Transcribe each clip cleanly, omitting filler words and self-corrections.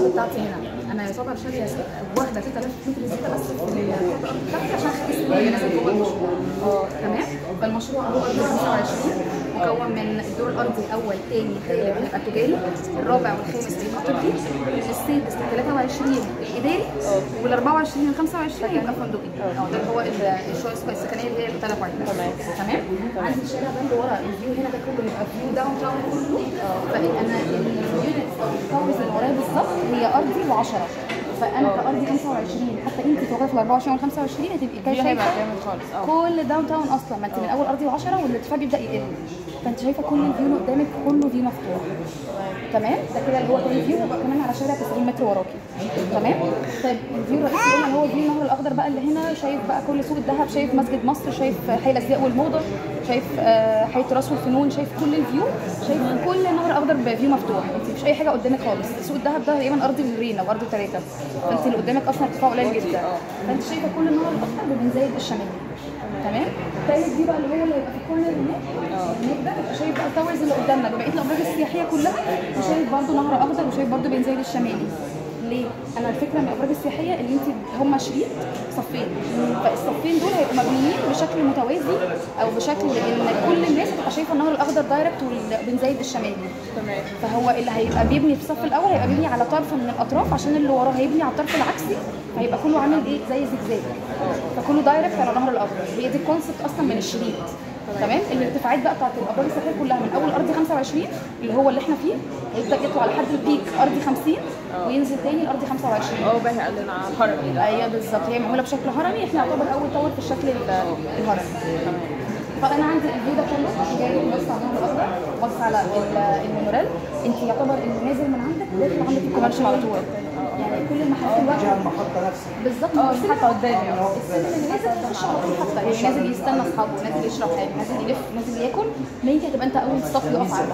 الارض بتاعتي هنا انا يعتبر شاريه واخده 3000 متر زياده بس في الارض بتاعتي عشان خدت اللي نازل جوه المشروع. تمام. فالمشروع هو ارض 25 مكون من الدور الارضي الاول ثاني ثالث هيبقى تجاري، الرابع والخامس هيبقى طبي، السادس 23 الاداري، وال 24 وال 25 هيبقى فندقي. ده هو الشقق السكنيه اللي هي الثلاث واحد. تمام. عندي الشارع ده اللي ورا الفيو هنا ده كله بيبقى فيو داون تاون كله. فانا اليونتس او التاورز اللي ورايا بالظبط هي ارضي و10. فانا كارضي 25 حتى انت توقفي في ال 24 وال 25 هتبقي شايفه كل داون تاون اصلا. ما انت من اول ارضي و10 والارتفاع بيبدا يقل، فانت شايفه كل الفيو اللي قدامك كله فيو مفتوح. تمام. ده كده اللي هو تاني فيو، وبقى كمان على شارع 90 متر وراكي. تمام. طيب الفيو الرئيسي قلنا اللي هو الفيو النهر الاخضر بقى اللي هنا، شايف بقى كل سوق الذهب، شايف مسجد مصر، شايف حي الازياء والموضه، شايف حي التراث والفنون، شايف كل الفيو، شايف كل النهر الاخضر بفيو مفتوح. انت مش اي حاجه قدامك خالص. سوق الذهب ده تقريبا ارض الرينا وارض ثلاثه، فانت اللي قدامك اصلا ارتفاع قليل جدا، فانت شايفه كل النهر الاخضر بمزايد الشمالي. تمام. الثالث دي بقى اللي هو اللي هيبقى في الكورنر هناك ده، شايف بقى التاورز اللي قدامنا بقيه الابراج السياحيه كلها، وشايف برده نهر اخضر، وشايف برده بنزايد الشمالي. ليه؟ انا الفكره من الابراج السياحيه اللي انت هم شريط صفين، فالصفين دول هيبقوا مبنيين بشكل متوازي او بشكل ان كل الناس تبقى شايفه النهر الاخضر دايركت والبنزايد الشمالي. تمام. فهو اللي هيبقى بيبني في الصف الاول هيبقى بيبني على طرف من الاطراف، عشان اللي وراه هيبني على الطرف العكسي، هيبقى كله عامل ايه زي زجزاج، فكله دايركت على النهر الاخضر. هي دي الكونسبت اصلا من الشريط. تمام. الارتفاعات بقى بتاعت الابراج السياحيه كلها من اول ارضي 25 اللي هو اللي احنا فيه هيبدا يطلع لحد البيك ارضي 50 وينزل تاني الارضي 25. باهي قال لنا هرمي. ايوه بالظبط، هي معموله بشكل هرمي، احنا يعتبر اول تاور في الشكل الهرمي. فانا عندي الفيو ده كله جاي بص على النهر الاخضر، بص على المونوريل. انت يعتبر اللي نازل من عندك داخل عندك الكوميرشال على طول، يعني كل المحطات الواحده المحطه نفسها بالظبط. المحطه قدامي السلم اللي نازل تخش على طول حتى، يعني نازل يستنى اصحابه، نازل يشرب حاجه، نازل يلف، نازل ياكل، ما انت هتبقى انت اول صف يقف على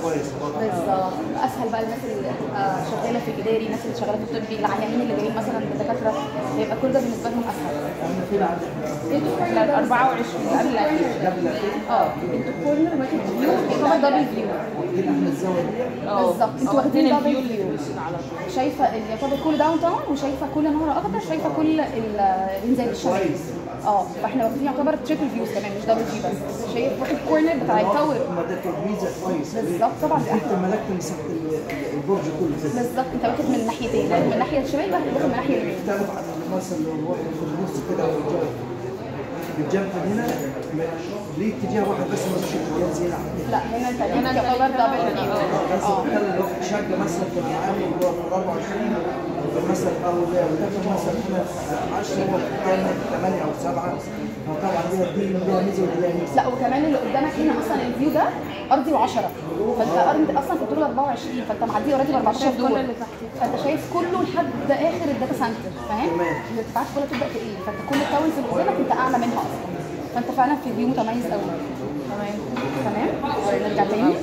بالظبط. اسهل بقى الناس اللي بتبقى شغاله في الاداري، الناس اللي شغاله في الطبي، العيانين اللي جايين مثلا الدكاتره، هيبقى كل ده بالنسبه لهم اسهل. ال 24 قبل الاخير. انتوا كورنر واخد فيو يعتبر دبل فيو. بالظبط. انتوا واخدين دبل فيو، شايفه يعتبر كل داون تاون، وشايفه كل نهر اخضر، شايفه كل الانزال الشمالي. فاحنا واخدين يعتبر تريبل فيوز كمان مش دبل فيو بس. شايف واخد كورنر بتاع التاور. ده ميزه كويسه بالظبط. طبعا انت ملكت مساحه البرج كله بالظبط. انت واخد من ناحيتين، واخد من الناحيه الشمال واخد من الناحيه اليمين. تعرف عن مثلا لو واحد في النص كده بالجنب هنا ليه اتجاه واحد بس ما فيش اتجاه زياده. لا هنا انت يعتبر دبل فيو. خلي الواحد شقه مثلا في المعامل اللي هو في 24 مثلا او وداخل مثلا هنا 10 كامل 8 او 7، فطبعا دي ليها ميزه ودي ليها ميزه. لا وكمان اللي قدامك هنا اصلا الفيو ده ارضي و10، فانت ارض اصلا في الدور 24، فانت معدي اوريدي ب 14 دور، فانت شايف كله لحد اخر الداتا سنتر. فاهم؟ الارتفاعات كلها تبدا تقل، فانت كل التاورز اللي قدامك انت اعلى منها اصلا، فانت فعلا في فيو متميز قوي. تمام. نرجع تاني.